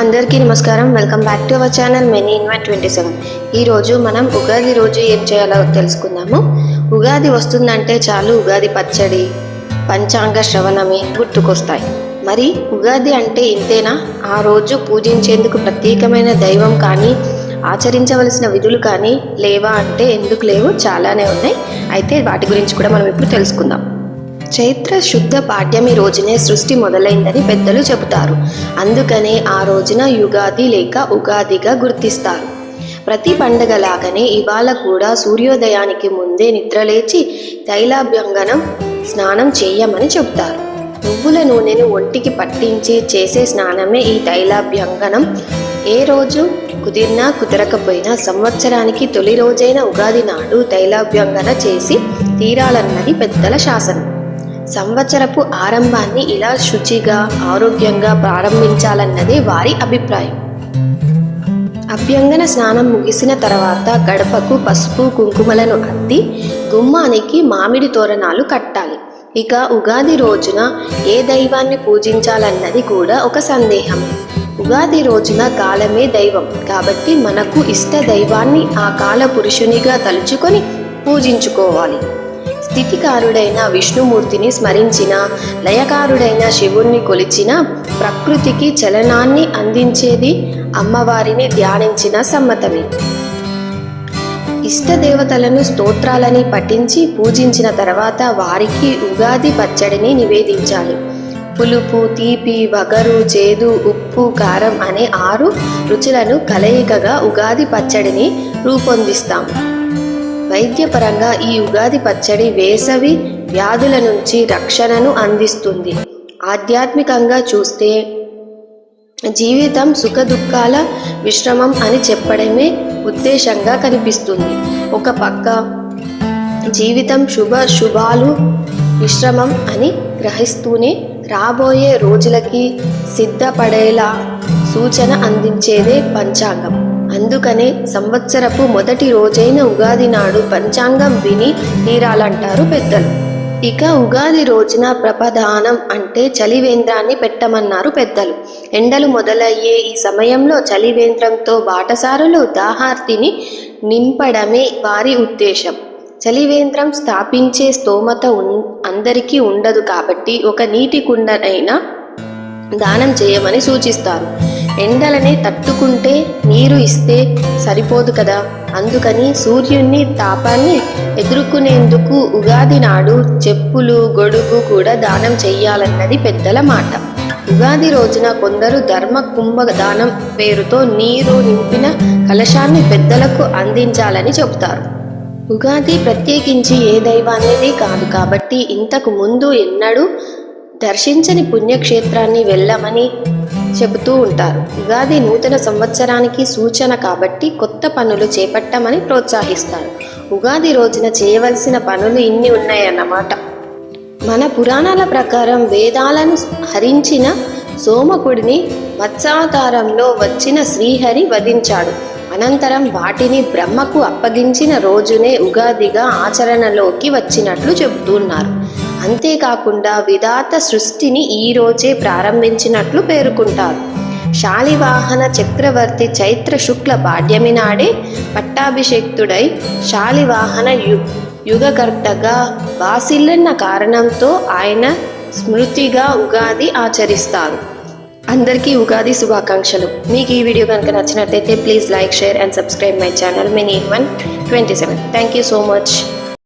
అందరికీ నమస్కారం. Welcome back to our channel many in 27. ఈరోజు మనం ఉగాది రోజు ఏం చేయాలో తెలుసుకుందాము. ఉగాది వస్తుందంటే చాలు ఉగాది పచ్చడి, పంచాంగ శ్రవణమే గుర్తుకొస్తాయి. మరి ఉగాది అంటే ఇంతేనా? ఆ రోజు పూజించేందుకు ప్రత్యేకమైన దైవం కానీ ఆచరించవలసిన విధులు కానీ లేవా అంటే ఎందుకు లేవు, చాలానే ఉన్నాయి. అయితే వాటి గురించి కూడా మనం ఇప్పుడు తెలుసుకుందాం. చైత్ర శుద్ధ పాడ్యమి రోజునే సృష్టి మొదలైందని పెద్దలు చెబుతారు. అందుకనే ఆ రోజున యుగాది లేక ఉగాదిగా గుర్తిస్తారు. ప్రతి పండగలాగానే ఇవాళ కూడా సూర్యోదయానికి ముందే నిద్రలేచి తైలాభ్యంగనం స్నానం చేయమని చెబుతారు. నువ్వుల నూనెను ఒంటికి పట్టించి చేసే స్నానమే ఈ తైలాభ్యంగనం. ఏ రోజు కుదిరినా కుదరకపోయినా సంవత్సరానికి తొలి రోజైన ఉగాది నాడు తైలాభ్యంగన చేసి తీరాలన్నది పెద్దల శాసనం. సంవత్సరపు ఆరంభాన్ని ఇలా శుచిగా ఆరోగ్యంగా ప్రారంభించాలన్నదే వారి అభిప్రాయం. అభ్యంగన స్నానం ముగిసిన తర్వాత గడపకు పసుపు కుంకుమలను అద్ది గుమ్మానికి మామిడి తోరణాలు కట్టాలి. ఇక ఉగాది రోజున ఏ దైవాన్ని పూజించాలన్నది కూడా ఒక సందేహమే. ఉగాది రోజున కాలమే దైవం కాబట్టి మనకు ఇష్ట దైవాన్ని ఆ కాల పురుషునిగా తలుచుకొని పూజించుకోవాలి. స్థితికారుడైన విష్ణుమూర్తిని స్మరించిన, లయకారుడైన శివుణ్ణి కొలిచిన, ప్రకృతికి చలనాన్ని అందించేది అమ్మవారిని ధ్యానించిన సమ్మతమే. ఇష్టదేవతలను స్తోత్రాలని పఠించి పూజించిన తర్వాత వారికి ఉగాది పచ్చడిని నివేదించాలి. పులుపు, తీపి, వగరు, చేదు, ఉప్పు, కారం అనే 6 రుచులను కలయికగా ఉగాది పచ్చడిని రూపొందిస్తాం. వైద్యపరంగా ఈ ఉగాది పచ్చడి వేసవి వ్యాధుల నుంచి రక్షణను అందిస్తుంది. ఆధ్యాత్మికంగా చూస్తే జీవితం సుఖదుఖాల విశ్రమం అని చెప్పడమే ఉద్దేశంగా కనిపిస్తుంది. ఒక పక్క జీవితం శుభాలు విశ్రమం అని గ్రహిస్తూనే రాబోయే రోజులకి సిద్ధపడేలా సూచన అందించేదే పంచాంగం. అందుకనే సంవత్సరపు మొదటి రోజైన ఉగాది నాడు పంచాంగం విని తీరాలంటారు పెద్దలు. ఇక ఉగాది రోజున ప్రపదానం అంటే చలివేంద్రాన్ని పెట్టమన్నారు పెద్దలు. ఎండలు మొదలయ్యే ఈ సమయంలో చలివేంద్రంతో బాటసారులు దాహార్తిని నింపడమే వారి ఉద్దేశం. చలివేంద్రం స్థాపించే స్తోమత అందరికీ ఉండదు కాబట్టి ఒక నీటి కుండనైనా దానం చేయమని సూచిస్తారు. ఎండలని తట్టుకుంటే నీరు ఇస్తే సరిపోదు కదా, అందుకని సూర్యుని తాపాన్ని ఎదుర్కొనేందుకు ఉగాది నాడు చెప్పులు, గొడుగు కూడా దానం చెయ్యాలన్నది పెద్దల మాట. ఉగాది రోజున కొందరు ధర్మ కుంభ దానం పేరుతో నీరు నింపిన కలశాన్ని పెద్దలకు అందించాలని చెబుతారు. ఉగాది ప్రత్యేకించి ఏ దైవానిది కాదు కాబట్టి ఇంతకు ముందు ఎన్నడూ దర్శించని పుణ్యక్షేత్రాన్ని వెళ్ళమని చెబుతూ ఉంటారు. ఉగాది నూతన సంవత్సరానికి సూచన కాబట్టి కొత్త పనులు చేపట్టమని ప్రోత్సహిస్తారు. ఉగాది రోజున చేయవలసిన పనులు ఇన్ని ఉన్నాయన్నమాట. మన పురాణాల ప్రకారం వేదాలను హరించిన సోమకుడిని మత్స్యావతారంలో వచ్చిన శ్రీహరి వధించాడు. అనంతరం వాటిని బ్రహ్మకు అప్పగించిన రోజునే ఉగాదిగా ఆచరణలోకి వచ్చినట్లు చెబుతున్నారు. అంతేకాకుండా విధాత సృష్టిని ఈ రోజే ప్రారంభించినట్లు పేర్కొంటారు. శాలివాహన చక్రవర్తి చైత్ర శుక్ల పాడ్యమి నాడే పట్టాభిషేక్తుడై శాలివాహన యుగకర్తగా వాసిల్లిన కారణంతో ఆయన స్మృతిగా ఉగాది ఆచరిస్తారు. అందరికీ ఉగాది శుభాకాంక్షలు. మీకు ఈ వీడియో కనుక నచ్చినట్లయితే please like, share and subscribe my channel many in 27. Thank you so much.